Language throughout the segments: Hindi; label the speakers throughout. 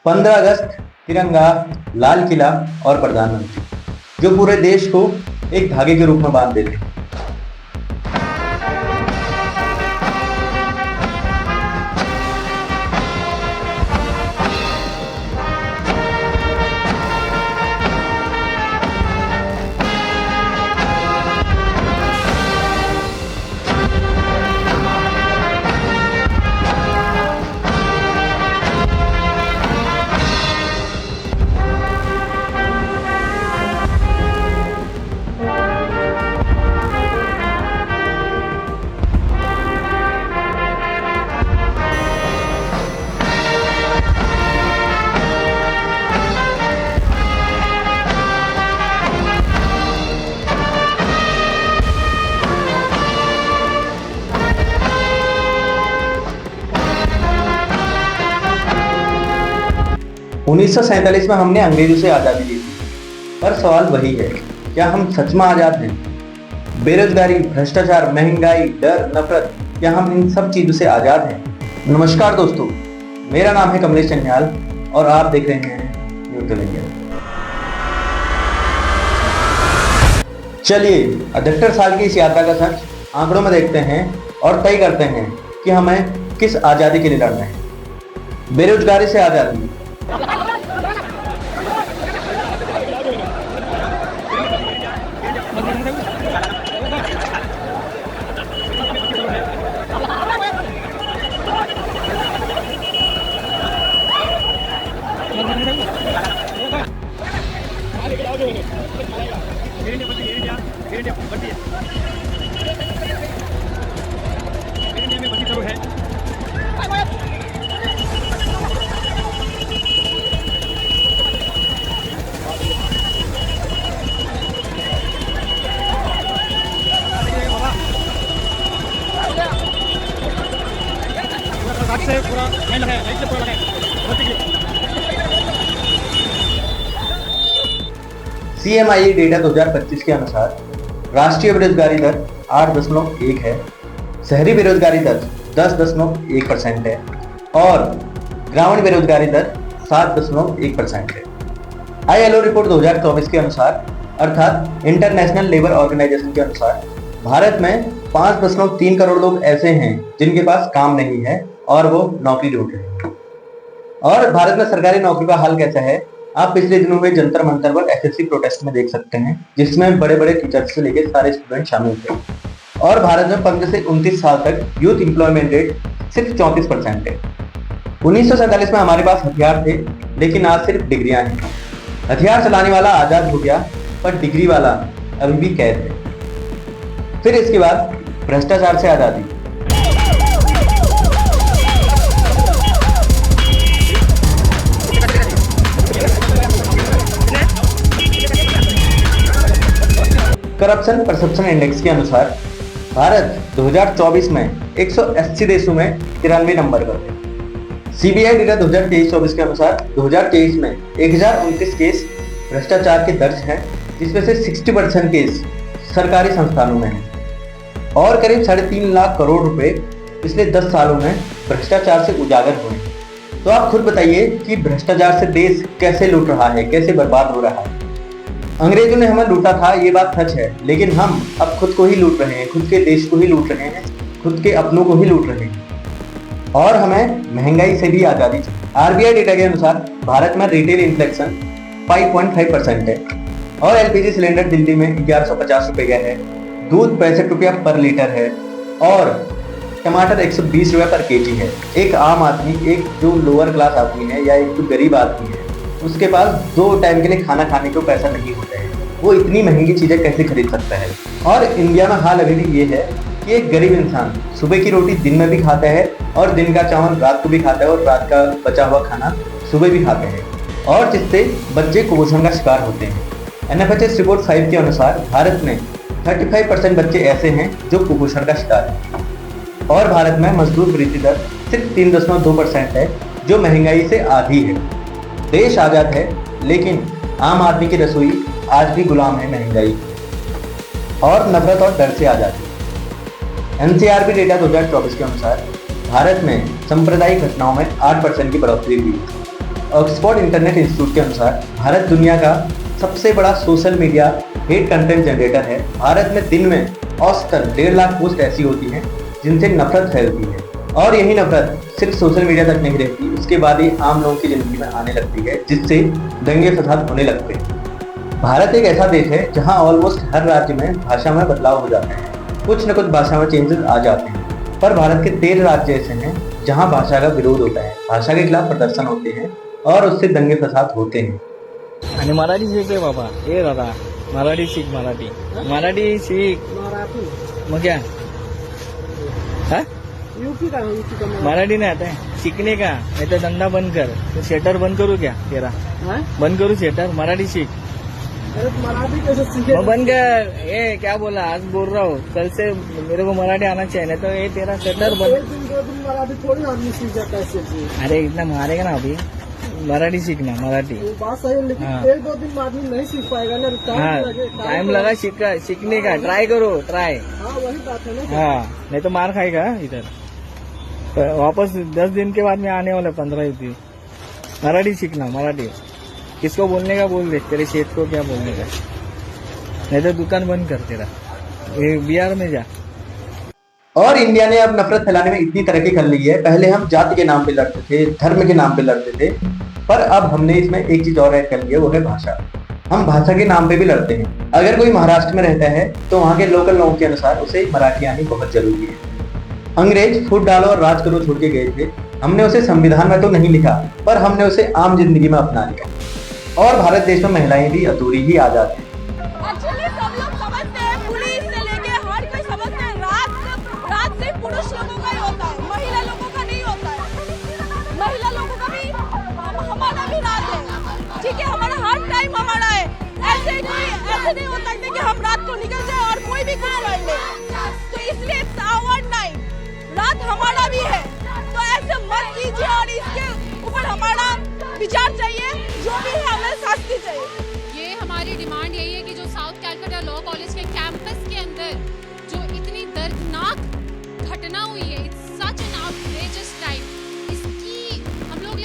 Speaker 1: 15 अगस्त, तिरंगा, लाल किला और प्रधानमंत्री, जो पूरे देश को एक धागे के रूप में बांध देते हैं। 1947 में हमने अंग्रेजों से आज़ादी ली थी, पर सवाल वही है, क्या हम सच में आज़ाद हैं? बेरोजगारी, भ्रष्टाचार, महंगाई, डर, नफरत, क्या हम इन सब चीजों से आज़ाद हैं? नमस्कार दोस्तों, मेरा नाम है कमलेश चन्याल और आप देख रहे हैं न्यूज़ इंडिया। चलिए 78 साल की इस यात्रा का सच आंकड़ों में देखते हैं और तय करते हैं कि हमें किस आज़ादी के लिए लड़ना है। बेरोजगारी से आज़ादी, CMIE डेटा 2025 के अनुसार राष्ट्रीय बेरोजगारी दर 8.1 है, शहरी बेरोजगारी दर 10.1% है और ग्रामीण बेरोजगारी दर 7.1% है। ILO रिपोर्ट 2024 के अनुसार अर्थात इंटरनेशनल लेबर ऑर्गेनाइजेशन के अनुसार भारत में 5.3 करोड़ लोग ऐसे हैं जिनके पास काम नहीं है और वो नौकरी ढूंढ रहे हैं। और भारत में सरकारी नौकरी का हाल कैसा है, आप पिछले दिनों हुए जंतर मंतर पर SSC प्रोटेस्ट में देख सकते हैं, जिसमें बड़े बड़े टीचर्स से लेकर सारे स्टूडेंट शामिल थे। और भारत में 15 से 29 साल तक यूथ एम्प्लॉयमेंट रेट सिर्फ 34% है। 1947 में हमारे पास हथियार थे, लेकिन आज सिर्फ डिग्रियां हैं। हथियार चलाने वाला आजाद हो गया, पर डिग्री वाला अभी भी कैद है। फिर इसके बाद भ्रष्टाचार से आजादी, करप्शन परसेप्शन इंडेक्स के अनुसार भारत 2024 में 180 देशों में 93 नंबर पर है। CBI डेटा 2023-24 के अनुसार 2023 में 1029 केस भ्रष्टाचार के दर्ज हैं, जिसमें से 60% केस सरकारी संस्थानों में हैं और करीब 3.5 लाख करोड़ रुपए पिछले 10 सालों में भ्रष्टाचार से उजागर हुए। तो आप खुद बताइए कि भ्रष्टाचार से देश कैसे लूट रहा है, कैसे बर्बाद हो रहा है। अंग्रेजों ने हमें लूटा था, ये बात सच है, लेकिन हम अब खुद को ही लूट रहे हैं, खुद के देश को ही लूट रहे हैं, खुद के अपनों को ही लूट रहे हैं और हमें महंगाई से भी आज़ादी चाहिए। RBI डेटा के अनुसार भारत में रिटेल इन्फ्लेशन 5.5% है और LPG सिलेंडर दिल्ली में 1150 रुपये का है, दूध 65 रुपया पर लीटर है और टमाटर 120 रुपये पर kg है। एक आम आदमी, एक जो लोअर क्लास आदमी है या एक जो गरीब आदमी है, उसके पास 2 टाइम के लिए खाना खाने को पैसा नहीं होता है, वो इतनी महंगी चीजें कैसे खरीद सकता है। और इंडिया में हाल अभी भी ये है कि एक गरीब इंसान सुबह की रोटी दिन में भी खाता है और दिन का चावल रात को भी खाता है और रात का बचा हुआ खाना सुबह भी खाते हैं, और जिससे बच्चे कुपोषण का शिकार होते हैं। NFHS रिपोर्ट 5 के अनुसार भारत में 35% बच्चे ऐसे हैं जो कुपोषण का शिकार हैं और भारत में मजदूर वृद्धि दर सिर्फ 3.2% है, जो महंगाई से आधी है। देश आजाद है, लेकिन आम आदमी की रसोई आज भी गुलाम है महंगाई और नफरत और डर से आजादी। NCRB डेटा 2024 के अनुसार भारत में सांप्रदायिक घटनाओं में 8% की बढ़ोतरी हुई ऑक्सफोर्ड इंटरनेट इंस्टीट्यूट के अनुसार भारत दुनिया का सबसे बड़ा social media hate content generator है। भारत में दिन में औसतन 1.5 लाख पोस्ट ऐसी होती हैं जिनसे नफरत फैलती है, और यही नफरत सिर्फ सोशल मीडिया तक नहीं रहती, उसके बाद ही आम लोगों की जिंदगी में आने लगती है, जिससे दंगे फसाद होने लगते हैं। भारत एक ऐसा देश है जहां ऑलमोस्ट हर राज्य में भाषा में बदलाव हो जाते हैं, कुछ न कुछ भाषा में चेंजेस आ जाते हैं, पर भारत के 13 राज्य ऐसे हैं जहां भाषा का विरोध होता है, भाषा के खिलाफ प्रदर्शन होते हैं और उससे दंगे फसाद होते हैं।
Speaker 2: आणि मराठी शिकते बाबा, ए दादा मराठी सीख, मराठी सीख। मग क्या हाँ? मराठी नहीं आता है सीखने का, नहीं तो धंधा बंद कर, तो शेटर बंद करूँ क्या तेरा? बंद करूँ शेटर, मराठी सीख।
Speaker 3: मराठी कैसे सीखे?
Speaker 2: मैं बंद कर, ए क्या बोला, आज बोल रहा हूँ, कल से मेरे को मराठी आना चाहिए, नहीं तो ये तेरा शेटर बंद।
Speaker 3: एक दिन 2 दिन मराठी थोड़ी आदमी सीख जाता है ऐसे।
Speaker 2: अरे इतना मारेगा ना अभी, मराठी सीखना, मराठी।
Speaker 3: वो बात सही है, लेकिन
Speaker 2: हाँ।
Speaker 3: 1-2 दिन में आदमी नहीं सीख पाएगा ना,
Speaker 2: हाँ टाइम लगा सीखने का, ट्राई करो ट्राई।
Speaker 3: हाँ वही बात है ना।
Speaker 2: हाँ नहीं तो मार खाएगा इधर, पर वापस 10 दिन के बाद में आने वाला 15 दिन। मराठी सीखना, मराठी किसको बोलने का बोल दे, तेरे शेठ को क्या बोलने का, नहीं तो दुकान बंद कर तेरा, बिहार में जा।
Speaker 1: और इंडिया ने अब नफरत फैलाने में इतनी तरक्की कर ली है। पहले हम जाति के नाम पे लड़ते थे, धर्म के नाम पे लड़ते थे, पर अब हमने इसमें एक चीज और ऐड कर ली है, वो है भाषा। हम भाषा के नाम पे भी लड़ते हैं। अगर कोई महाराष्ट्र में रहता है तो वहाँ के लोकल लोगों के अनुसार उसे मराठी आनी बहुत जरूरी है। अंग्रेज फूट डालो और राज करो छोड़ के गए थे, हमने उसे संविधान में तो नहीं लिखा, पर हमने उसे आम जिंदगी में अपना लिया। और भारत देश में महिलाएं भी अधूरी ही आजाद हैं।
Speaker 4: एक्चुअली सब लोग समझते हैं, पुलिस से लेके हर कोई समझते हैं, रात सिर्फ पुरुष लोगों का ही होता है, महिला लोगों का नहीं होता है। महिला लोगों का भी हमारा भी रात है, ठीक है, हमारा हर टाइम हमारा है। ऐसे नहीं हो सकते कि हम रात को निकल जाए और कोई भी कुछ कर ले, तो इसलिए इट्स आवर नाइट, रात हमारा भी है, तो ऐसे मत कीजिए। और इसके ऊपर हमारा विचार चाहिए, जो भी है हमें शास्ति चाहिए।
Speaker 5: ये हमारी डिमांड यही है कि जो साउथ कैलकाटा लॉ कॉलेज के कैंपस के अंदर जो इतनी दर्दनाक घटना हुई है, it's such an outrageous time, इसकी हम लोग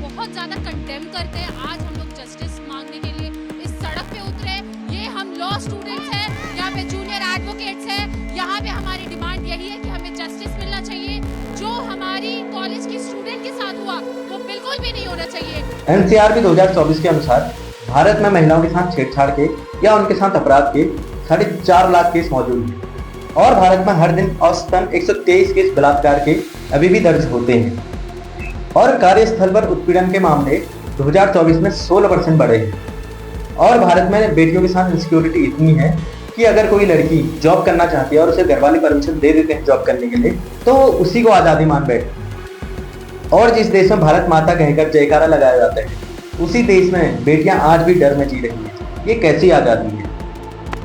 Speaker 5: बहुत ज़्यादा कंडेम करते हैं। आज हम लोग जस्टिस मांगने के लिए इस सड़क पे उतरे। ये हम लॉ स्टूडेंट्स हैं, यहाँ पे जूनियर एडवोकेट्स हैं, यहाँ पे हमारी डिमांड यही है कि हमें जस्टिस मिलना चाहिए। जो हमारी कॉलेज की स्टूडेंट के साथ हुआ वो बिल्कुल भी नहीं होना चाहिए।
Speaker 1: एनसीआरबी 2024 के अनुसार भारत में महिलाओं के साथ छेड़छाड़ के या उनके साथ अपराध के 4.5 लाख केस मौजूद हैं, और भारत में हर दिन औसतन 123 केस बलात्कार के अभी भी दर्ज होते हैं। और कार्यस्थल पर उत्पीड़न के मामले 2024 में 16% बढ़े हैं। और भारत में बेटियों के साथ इंसिक्योरिटी इतनी है कि अगर कोई लड़की जॉब करना चाहती है और उसे घर वाले परमिशन दे देते हैं जॉब करने के लिए, तो उसी को आज़ादी मान बैठती है। और जिस देश में भारत माता कहकर जयकारा लगाया जाता है, उसी देश में बेटियां आज भी डर में जी रही हैं। ये कैसी आज़ादी है?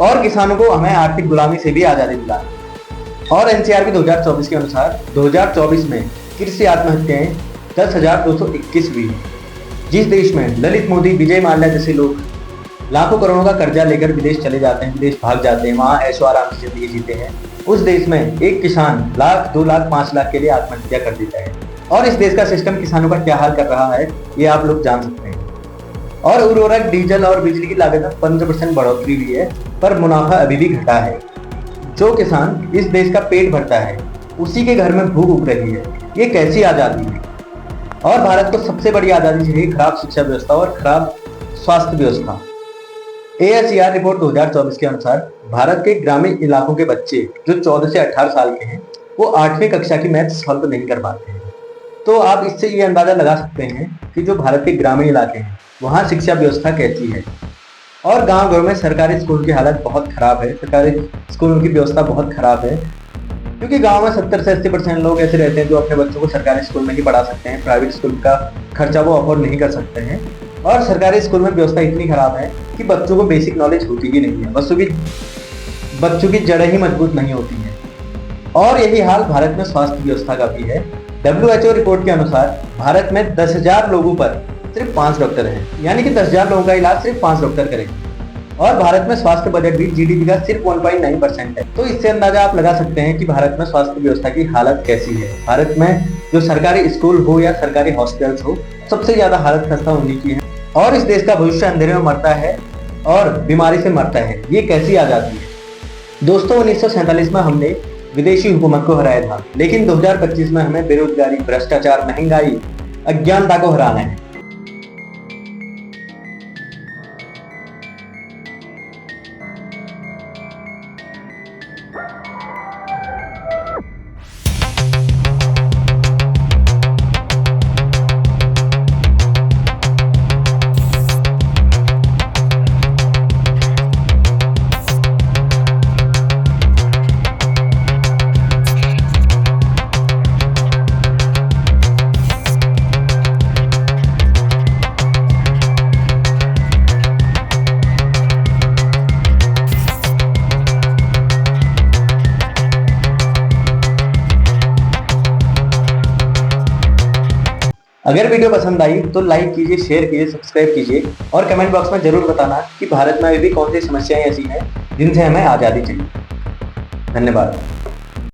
Speaker 1: और किसानों को हमें आर्थिक गुलामी से भी आज़ादी दिलानी। और एनसीआरबी 2024 के अनुसार 2024 में कृषि आत्महत्याएं 10,221 हुई। जिस देश में ललित मोदी, विजय माल्या जैसे लोग लाखों करोड़ों का कर्जा लेकर विदेश चले जाते हैं, विदेश भाग जाते हैं, वहाँ ऐशो आराम की जिंदगी जीते हैं, उस देश में एक किसान 1 लाख, 2 लाख, 5 लाख के लिए आत्महत्या कर देता है। और इस देश का सिस्टम किसानों का क्या हाल कर रहा है, ये आप लोग जान सकते हैं। और उर्वरक, डीजल और बिजली की लागत में 15% बढ़ोतरी हुई है, पर मुनाफा अभी भी घटा है। जो किसान इस देश का पेट भरता है, उसी के घर में भूख उग रही है। ये कैसी आज़ादी है? और भारत को सबसे बड़ी आज़ादी चाहिए खराब शिक्षा व्यवस्था और खराब स्वास्थ्य व्यवस्था। ASER रिपोर्ट 2024 के अनुसार भारत के ग्रामीण इलाकों के बच्चे जो 14 से 18 साल के हैं, वो 8वीं कक्षा की मैथ सॉल्व नहीं कर पाते हैं। तो आप इससे ये अंदाजा लगा सकते हैं कि जो भारत के ग्रामीण इलाके हैं, वहाँ शिक्षा व्यवस्था कैसी है। और गांव-गांव में सरकारी स्कूल की हालत बहुत खराब है, सरकारी स्कूलों की व्यवस्था बहुत खराब है, क्योंकि गांव में 70 से 80% लोग ऐसे रहते हैं जो अपने बच्चों को सरकारी स्कूल में ही पढ़ा सकते हैं, प्राइवेट स्कूल का खर्चा वो अफोर्ड नहीं कर सकते हैं। और सरकारी स्कूल में व्यवस्था इतनी खराब है कि बच्चों को बेसिक नॉलेज होती ही नहीं है, बच्चों की जड़ें ही मजबूत नहीं होती हैं। और यही हाल भारत में स्वास्थ्य व्यवस्था का भी है। WHO रिपोर्ट के अनुसार भारत में 10,000 लोगों पर सिर्फ 5 डॉक्टर हैं, यानी कि 10,000 लोगों का इलाज सिर्फ 5 डॉक्टर करेंगे। और भारत में स्वास्थ्य बजट भी GDP का सिर्फ 1.9% है। तो इससे अंदाजा आप लगा सकते हैं कि भारत में स्वास्थ्य व्यवस्था की हालत कैसी है। भारत में जो सरकारी स्कूल हो या सरकारी हॉस्पिटल्स हो, सबसे ज्यादा हालत खस्ता उन्हीं की है और इस देश का भविष्य अंधेरे में मरता है और बीमारी से मरता है। ये कैसी आजादी है? दोस्तों 1947 में हमने विदेशी हुकूमत को हराया था, लेकिन 2025 में हमें बेरोजगारी, भ्रष्टाचार, महंगाई, अज्ञानता को हराना है। अगर वीडियो पसंद आई तो लाइक कीजिए, शेयर कीजिए, सब्सक्राइब कीजिए और कमेंट बॉक्स में जरूर बताना कि भारत में अभी भी कौन सी समस्याएं ऐसी हैं जिनसे हमें आज़ादी चाहिए। धन्यवाद।